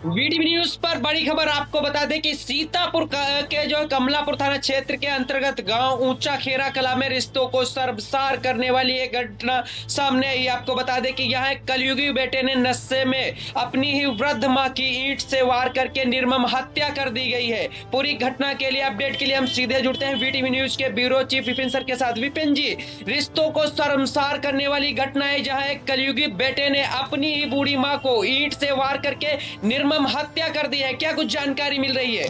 VTV news पर बड़ी खबर आपको बता दें कि सीतापुर के जो कमलापुर थाना क्षेत्र के अंतर्गत गांव ऊंचा खेरा कला में रिश्तों को शर्मसार करने वाली एक घटना सामने आई। आपको बता दें कि यहाँ एक कलयुगी बेटे ने नशे में अपनी ही वृद्ध मां की ईंट से वार करके निर्मम हत्या कर दी गई है। पूरी घटना के लिए अपडेट के लिए हम सीधे जुड़ते हैं वीटीवी न्यूज के ब्यूरो चीफ विपिन सर के साथ। विपिन जी, रिश्तों को शर्मसार करने वाली घटना है जहाँ एक कलयुगी बेटे ने अपनी ही बूढ़ी माँ को ईंट से वार करके निर्मम हत्या कर दी है। क्या कुछ जानकारी मिल रही है?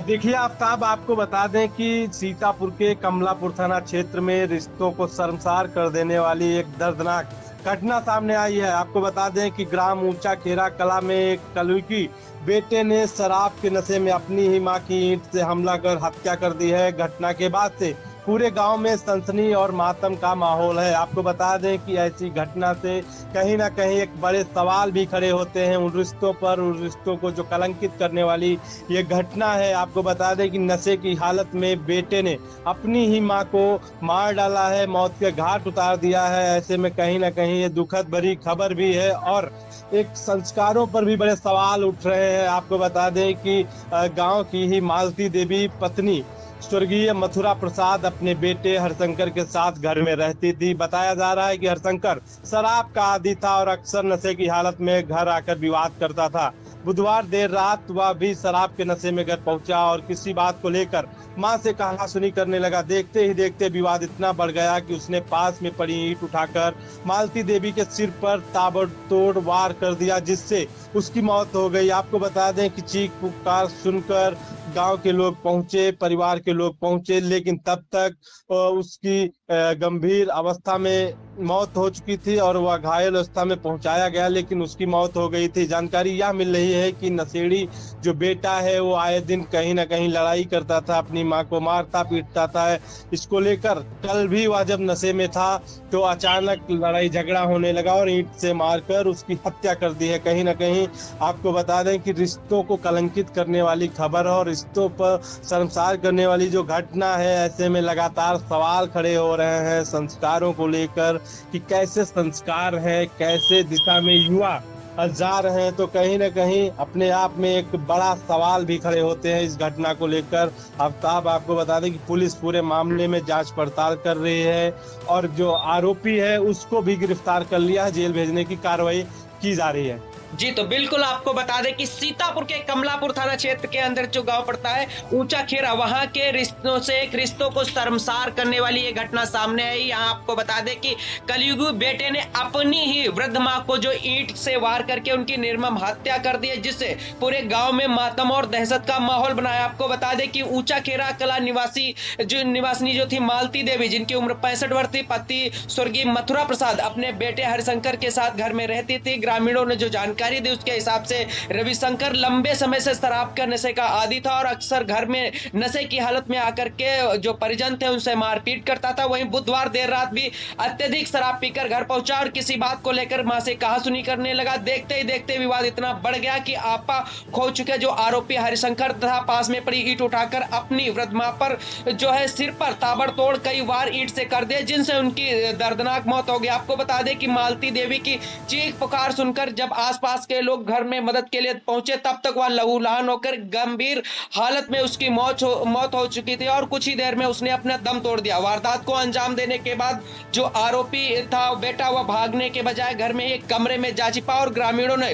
देखिए आफ्ताब, आपको बता दें कि सीतापुर के कमलापुर थाना क्षेत्र में रिश्तों को शर्मसार कर देने वाली एक दर्दनाक घटना सामने आई है। आपको बता दें कि ग्राम ऊंचा खेरा कला में एक कलयुगी बेटे ने शराब के नशे में अपनी ही मां की ईंट से हमला कर हत्या कर दी है। घटना के बाद से पूरे गांव में सनसनी और मातम का माहौल है। आपको बता दें कि ऐसी घटना से कहीं ना कहीं एक बड़े सवाल भी खड़े होते हैं उन रिश्तों पर, उन रिश्तों को जो कलंकित करने वाली ये घटना है। आपको बता दें कि नशे की हालत में बेटे ने अपनी ही मां को मार डाला है, मौत के घाट उतार दिया है। ऐसे में कहीं ना कहीं ये दुखद भरी खबर भी है और एक संस्कारों पर भी बड़े सवाल उठ रहे हैं। आपको बता दें कि गांव की ही मालती देवी पत्नी स्वर्गीय मथुरा प्रसाद अपने बेटे हरिशंकर के साथ घर में रहती थी। बताया जा रहा है कि हरिशंकर शराब का आदी था और अक्सर नशे की हालत में घर आकर विवाद करता था। बुधवार देर रात वह भी शराब के नशे में घर पहुंचा और किसी बात को लेकर मां से कहासुनी करने लगा। देखते ही देखते विवाद इतना बढ़ गया कि उसने पास में पड़ी ईंट उठाकर मालती देवी के सिर पर ताबड़तोड़ वार कर दिया, जिससे उसकी मौत हो गई। आपको बता दें कि चीख पुकार सुनकर गांव के लोग पहुंचे, परिवार के लोग पहुंचे, लेकिन तब तक उसकी गंभीर अवस्था में मौत हो चुकी थी और वह घायल अवस्था में पहुंचाया गया, लेकिन उसकी मौत हो गई थी। जानकारी यह मिल रही है कि नशेड़ी जो बेटा है वो आए दिन कहीं ना कहीं लड़ाई करता था, अपनी मां को मारता पीटता था। इसको लेकर कल भी वह जब नशे में था तो अचानक लड़ाई झगड़ा होने लगा और ईंट से मारकर उसकी हत्या कर दी है। कहीं ना कहीं आपको बता दें कि रिश्तों को कलंकित करने वाली खबर और रिश्तों पर शर्मसार करने वाली जो घटना है, ऐसे में लगातार सवाल खड़े हो रहे हैं संस्कारों को लेकर कि कैसे संस्कार है, कैसे दिशा में युवा जा रहे हैं। तो कहीं ना कहीं अपने आप में एक बड़ा सवाल भी खड़े होते हैं इस घटना को लेकर। आफ्ताब, आपको बता दें कि पुलिस पूरे मामले में जांच पड़ताल कर रही है और जो आरोपी है उसको भी गिरफ्तार कर लिया है, जेल भेजने की कार्रवाई की जा रही है। जी, तो बिल्कुल आपको बता दें कि सीतापुर के कमलापुर थाना क्षेत्र के अंदर जो गांव पड़ता है ऊंचा खेरा, वहां के रिश्तों से एक रिश्तों को शर्मसार करने वाली ये घटना सामने आई। यहाँ आपको बता दें कि कलयुगी बेटे ने अपनी ही वृद्ध मां को जो ईंट से वार करके उनकी निर्मम हत्या कर दी है, जिससे पूरे गांव में मातम और दहशत का माहौल बनाया। आपको बता दें कि ऊंचा खेरा कला निवासिनी जो थी मालती देवी, जिनकी उम्र 65 वर्ष थी, पति स्वर्गीय मथुरा प्रसाद अपने बेटे हरिशंकर के साथ घर में रहती थी। ग्रामीणों ने जो जानकारी दी उसके हिसाब से रविशंकर लंबे समय से शराब का नशे का आदी था और अक्सर घर में नशे की हालत में आकर के जो परिजन थे उनसे मारपीट करता था। वहीं बुधवार देर रात भी अत्यधिक शराब पीकर घर पहुंचा और किसी बात को लेकर मां से कहासुनी करने लगा। देखते ही देखते विवाद इतना बढ़ गया कि आपा खो चुके जो आरोपी हरिशंकर था, पास में पड़ी ईंट उठाकर अपनी वृद्ध मां पर जो है सिर पर ताबड़तोड़ कई वार ईंट से कर दिए, जिनसे उनकी दर्दनाक मौत हो गई। आपको बता दें कि मालती देवी की चीख पुकार सुनकर जब आसपास के लोग घर में मदद के लिए पहुंचे, तब तक वह लहूलुहान होकर गंभीर हालत में उसकी मौत हो चुकी थी और कुछ ही देर में उसने अपना दम तोड़ दिया। वारदात को अंजाम देने के बाद जो आरोपी था बेटा, वह भागने के बजाय घर में एक कमरे में जा छिपा और ग्रामीणों ने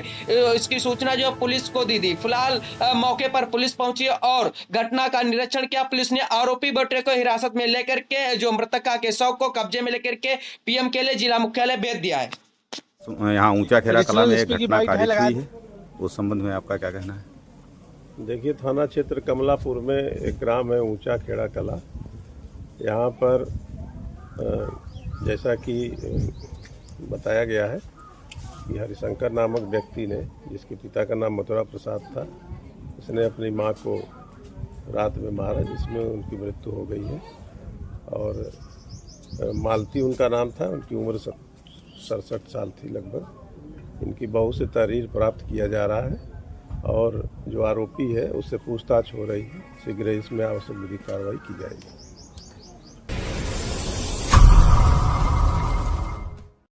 इसकी सूचना जो पुलिस को दी थी। फिलहाल मौके पर पुलिस पहुंची और घटना का निरीक्षण किया। पुलिस ने आरोपी बेटे को हिरासत में लेकर के जो मृतका के शव को कब्जे में लेकर के पीएम के लिए जिला मुख्यालय भेज दिया है। यहाँ ऊंचा खेरा कला में एक घटना कारित हुई है, उस संबंध में आपका क्या कहना है? देखिए, थाना क्षेत्र कमलापुर में एक ग्राम है ऊंचा खेड़ा कला। यहाँ पर जैसा कि बताया गया है कि हरिशंकर नामक व्यक्ति ने, जिसके पिता का नाम मथुरा प्रसाद था, उसने अपनी मां को रात में मारा, जिसमें उनकी मृत्यु हो गई है। और मालती उनका नाम था, उनकी उम्र 67 साल थी लगभग। इनकी बहू से तहरीर प्राप्त किया जा रहा है और जो आरोपी है उससे पूछताछ हो रही है। शीघ्र इसमें आवश्यक विधिक कार्रवाई की जाएगी।